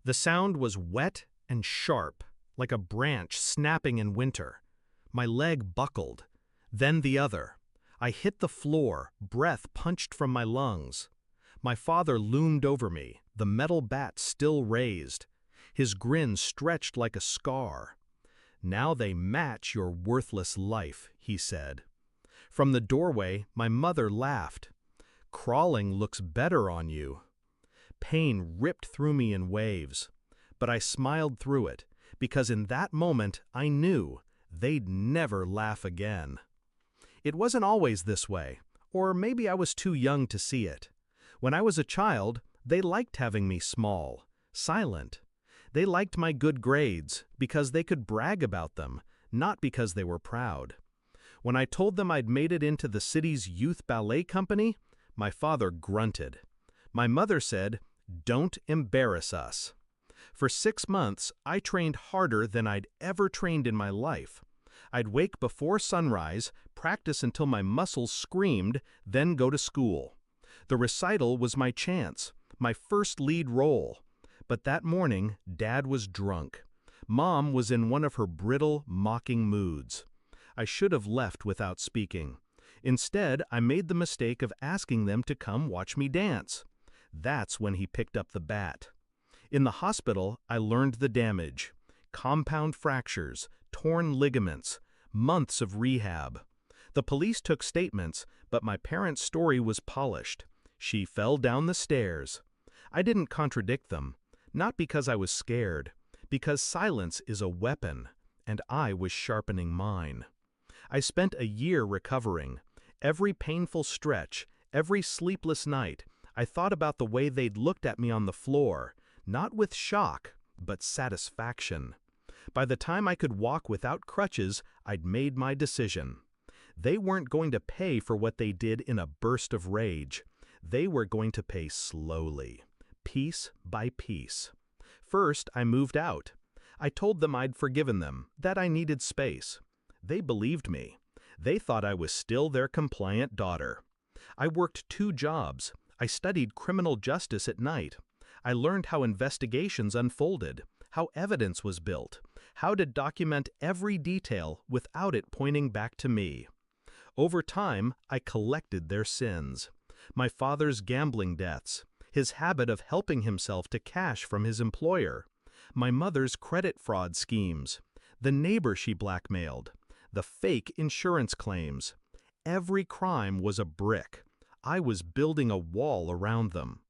The sound was wet and sharp, like a branch snapping in winter. My leg buckled, then the other. I hit the floor, breath punched from my lungs. My father loomed over me, the metal bat still raised. His grin stretched like a scar. "Now they match your worthless life," he said. From the doorway, my mother laughed. "Crawling looks better on you." Pain ripped through me in waves. But I smiled through it, because in that moment I knew they'd never laugh again. It wasn't always this way, or maybe I was too young to see it. When I was a child, they liked having me small, silent. They liked my good grades because they could brag about them, not because they were proud. When I told them I'd made it into the city's youth ballet company, my father grunted. My mother said, "Don't embarrass us." For 6 months, I trained harder than I'd ever trained in my life. I'd wake before sunrise, practice until my muscles screamed, then go to school. The recital was my chance, my first lead role. But that morning, Dad was drunk. Mom was in one of her brittle, mocking moods. I should have left without speaking. Instead, I made the mistake of asking them to come watch me dance. That's when he picked up the bat. In the hospital, I learned the damage. Compound fractures, torn ligaments, months of rehab. The police took statements, but my parents' story was polished. She fell down the stairs. I didn't contradict them, not because I was scared, because silence is a weapon, and I was sharpening mine. I spent a year recovering. Every painful stretch, every sleepless night, I thought about the way they'd looked at me on the floor, not with shock, but satisfaction. By the time I could walk without crutches, I'd made my decision. They weren't going to pay for what they did in a burst of rage. They were going to pay slowly, piece by piece. First, I moved out. I told them I'd forgiven them, that I needed space. They believed me. They thought I was still their compliant daughter. I worked 2 jobs. I studied criminal justice at night. I learned how investigations unfolded, how evidence was built, how to document every detail without it pointing back to me. Over time, I collected their sins. My father's gambling debts, his habit of helping himself to cash from his employer, my mother's credit fraud schemes, the neighbor she blackmailed, the fake insurance claims. Every crime was a brick. I was building a wall around them.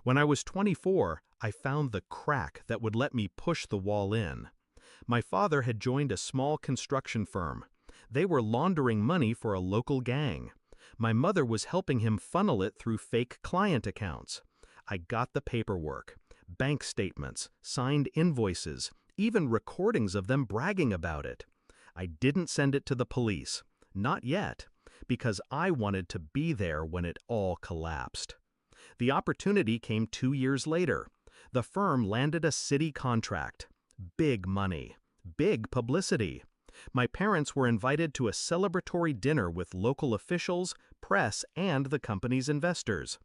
When I was 24, I found the crack that would let me push the wall in. My father had joined a small construction firm. They were laundering money for a local gang. My mother was helping him funnel it through fake client accounts. I got the paperwork, bank statements, signed invoices, even recordings of them bragging about it. I didn't send it to the police, not yet, because I wanted to be there when it all collapsed. The opportunity came 2 years later. The firm landed a city contract. Big money, big publicity. My parents were invited to a celebratory dinner with local officials, press, and the company's investors.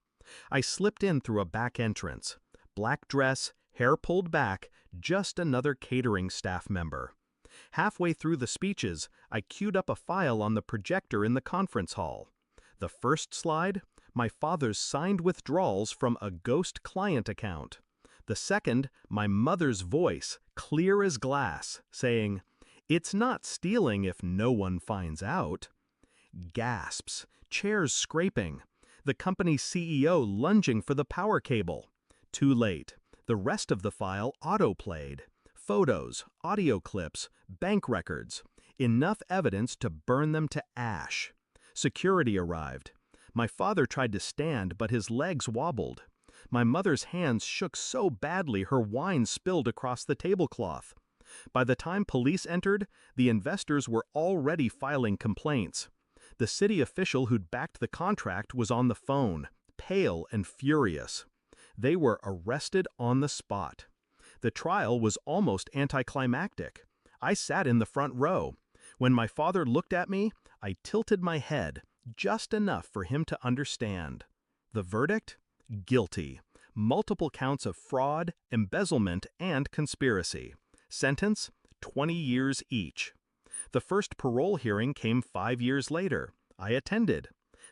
I slipped in through a back entrance. Black dress, hair pulled back, just another catering staff member. Halfway through the speeches, I queued up a file on the projector in the conference hall. The first slide, my father's signed withdrawals from a ghost client account. The second, my mother's voice, clear as glass, saying, "It's not stealing if no one finds out." Gasps, chairs scraping, the company's CEO lunging for the power cable. Too late. The rest of the file auto-played. Photos, audio clips, bank records. Enough evidence to burn them to ash. Security arrived. My father tried to stand, but his legs wobbled. My mother's hands shook so badly her wine spilled across the tablecloth. By the time police entered, the investors were already filing complaints. The city official who'd backed the contract was on the phone, pale and furious. They were arrested on the spot. The trial was almost anticlimactic. I sat in the front row. When my father looked at me, I tilted my head, just enough for him to understand. The verdict? Guilty. multiple counts of fraud, embezzlement, and conspiracy. Sentence, 20 years each. The first parole hearing came 5 years later. I attended.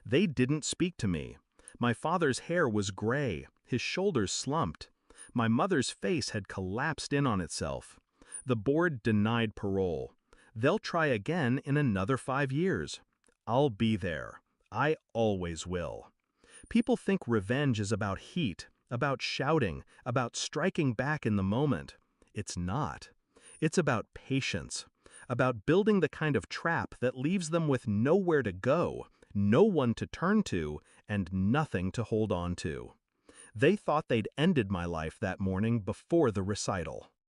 They didn't speak to me. My father's hair was gray, his shoulders slumped. My mother's face had collapsed in on itself. The board denied parole. They'll try again in another 5 years. I'll be there. I always will. People think revenge is about heat, about shouting, about striking back in the moment. It's not. It's about patience, about building the kind of trap that leaves them with nowhere to go, no one to turn to, and nothing to hold on to. They thought they'd ended my life that morning before the recital.